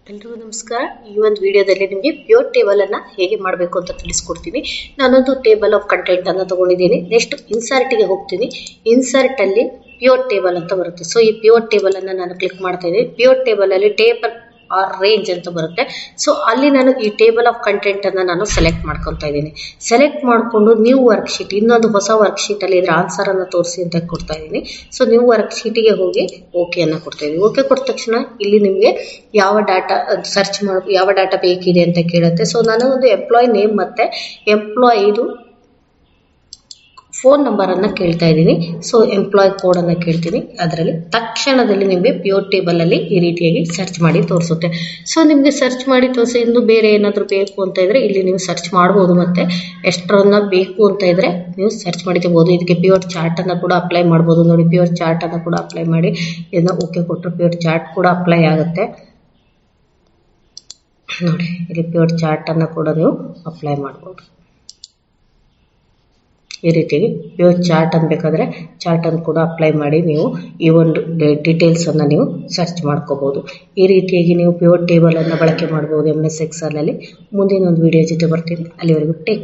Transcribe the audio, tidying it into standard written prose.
ಎಲ್ರಿಗೂ ನಮಸ್ಕಾರ. ಈ ಒಂದು ವಿಡಿಯೋದಲ್ಲಿ ನಿಮಗೆ ಪ್ಯೂರ್ ಟೇಬಲ್ ಅನ್ನ ಹೇಗೆ ಮಾಡಬೇಕು ಅಂತ ತಿಳಿಸ್ಕೊಡ್ತೀನಿ. ನಾನೊಂದು ಟೇಬಲ್ ಆಫ್ ಕಂಟೆಂಟ್ ಅನ್ನ ತಗೊಂಡಿದ್ದೀನಿ. ನೆಕ್ಸ್ಟ್ ಇನ್ಸರ್ಟ್ ಗೆ ಹೋಗ್ತೀನಿ. ಇನ್ಸರ್ಟ್ ಅಲ್ಲಿ ಪ್ಯೂರ್ ಟೇಬಲ್ ಅಂತ ಬರುತ್ತೆ. ಸೊ ಈ ಪ್ಯೂರ್ ಟೇಬಲ್ ಅನ್ನ ನಾನು ಕ್ಲಿಕ್ ಮಾಡ್ತಾ ಇದ್ದೀನಿ. ಪ್ಯೂರ್ ಟೇಬಲ್ ಅಲ್ಲಿ ಟೇಬಲ್ ಆರ್ ರೇಂಜ್ ಅಂತ ಬರುತ್ತೆ. ಸೊ ಅಲ್ಲಿ ನಾನು ಈ ಟೇಬಲ್ ಆಫ್ ಕಂಟೆಂಟ್ ಅನ್ನ ನಾನು ಸೆಲೆಕ್ಟ್ ಮಾಡ್ಕೊತಾ ಇದ್ದೀನಿ. ಸೆಲೆಕ್ಟ್ ಮಾಡಿಕೊಂಡು ನ್ಯೂ ವರ್ಕ್ ಶೀಟ್, ಇನ್ನೊಂದು ಹೊಸ ವರ್ಕ್ ಶೀಟ್ ಅಲ್ಲಿ ಇದ್ರ ಆನ್ಸರ್ ಅನ್ನ ತೋರಿಸಿ ಅಂತ ಕೊಡ್ತಾ ಇದ್ದೀನಿ. ಸೊ ನ್ಯೂ ವರ್ಕ್ ಶೀಟಿಗೆ ಹೋಗಿ ಓಕೆ ಅನ್ನ ಕೊಡ್ತಾ ಇದ್ದೀನಿ. ಓಕೆ ಕೊಟ್ಟ ತಕ್ಷಣ ಇಲ್ಲಿ ನಿಮಗೆ ಯಾವ ಡಾಟಾ ಸರ್ಚ್ ಮಾಡಿ ಯಾವ ಡಾಟಾ ಬೇಕಿದೆ ಅಂತ ಕೇಳುತ್ತೆ. ಸೊ ನಾನು ಒಂದು ಎಂಪ್ಲಾಯ್ ನೇಮ್ ಮತ್ತೆ ಎಂಪ್ಲಾಯಿದು ಫೋನ್ ನಂಬರ್ ಅನ್ನ ಕೇಳ್ತಾ ಇದ್ದೀನಿ. ಸೊ ಎಂಪ್ಲಾಯ್ ಕೋಡ್ ಅನ್ನ ಕೇಳ್ತೀನಿ. ಅದರಲ್ಲಿ ತಕ್ಷಣದಲ್ಲಿ ನಿಮಗೆ ಪ್ಯೂರ್ ಟೇಬಲ್ ಅಲ್ಲಿ ಈ ರೀತಿಯಾಗಿ ಸರ್ಚ್ ಮಾಡಿ ತೋರಿಸುತ್ತೆ. ಸೊ ನಿಮಗೆ ಸರ್ಚ್ ಮಾಡಿ ತೋರಿಸಿ ಇನ್ನು ಬೇರೆ ಏನಾದರೂ ಬೇಕು ಅಂತ ಇದ್ರೆ ಇಲ್ಲಿ ನೀವು ಸರ್ಚ್ ಮಾಡಬಹುದು. ಮತ್ತೆ ಎಷ್ಟರನ್ನ ಬೇಕು ಅಂತ ಇದ್ರೆ ನೀವು ಸರ್ಚ್ ಮಾಡಿಕೋಬಹುದು. ಇದಕ್ಕೆ ಪ್ಯೂರ್ ಚಾರ್ಟ್ ಅನ್ನ ಕೂಡ ಅಪ್ಲೈ ಮಾಡಬಹುದು. ನೋಡಿ, ಪ್ಯೂರ್ ಚಾರ್ಟ್ ಅನ್ನ ಕೂಡ ಅಪ್ಲೈ ಮಾಡಿ ಇದನ್ನ ಓಕೆ ಕೊಟ್ಟರೆ ಪ್ಯೂರ್ ಚಾರ್ಟ್ ಕೂಡ ಅಪ್ಲೈ ಆಗುತ್ತೆ. ನೋಡಿ, ಇಲ್ಲಿ ಪ್ಯೂರ್ ಚಾರ್ಟ್ ಅನ್ನ ಕೂಡ ನೀವು ಅಪ್ಲೈ ಮಾಡಬಹುದು. ಈ ರೀತಿಯಾಗಿ ಪ್ಯೂರ್ ಚಾರ್ಟ್ ಅನ್ಬೇಕಾದ್ರೆ ಚಾರ್ಟ್ ಅನ್ನು ಕೂಡ ಅಪ್ಲೈ ಮಾಡಿ ನೀವು ಈ ಒಂದು ಡೀಟೇಲ್ಸ್ ಅನ್ನ ನೀವು ಸರ್ಚ್ ಮಾಡ್ಕೋಬಹುದು. ಈ ರೀತಿಯಾಗಿ ನೀವು ಪ್ಯೂರ್ ಟೇಬಲ್ ಅನ್ನ ಬಳಕೆ ಮಾಡಬಹುದು MS Excel ಅಲ್ಲಿ. ಮುಂದಿನ ಒಂದು ವಿಡಿಯೋ ಜೊತೆ ಬರ್ತೀನಿ. ಅಲ್ಲಿವರೆಗೂ ಟೇಕ್ ಕೇರ್.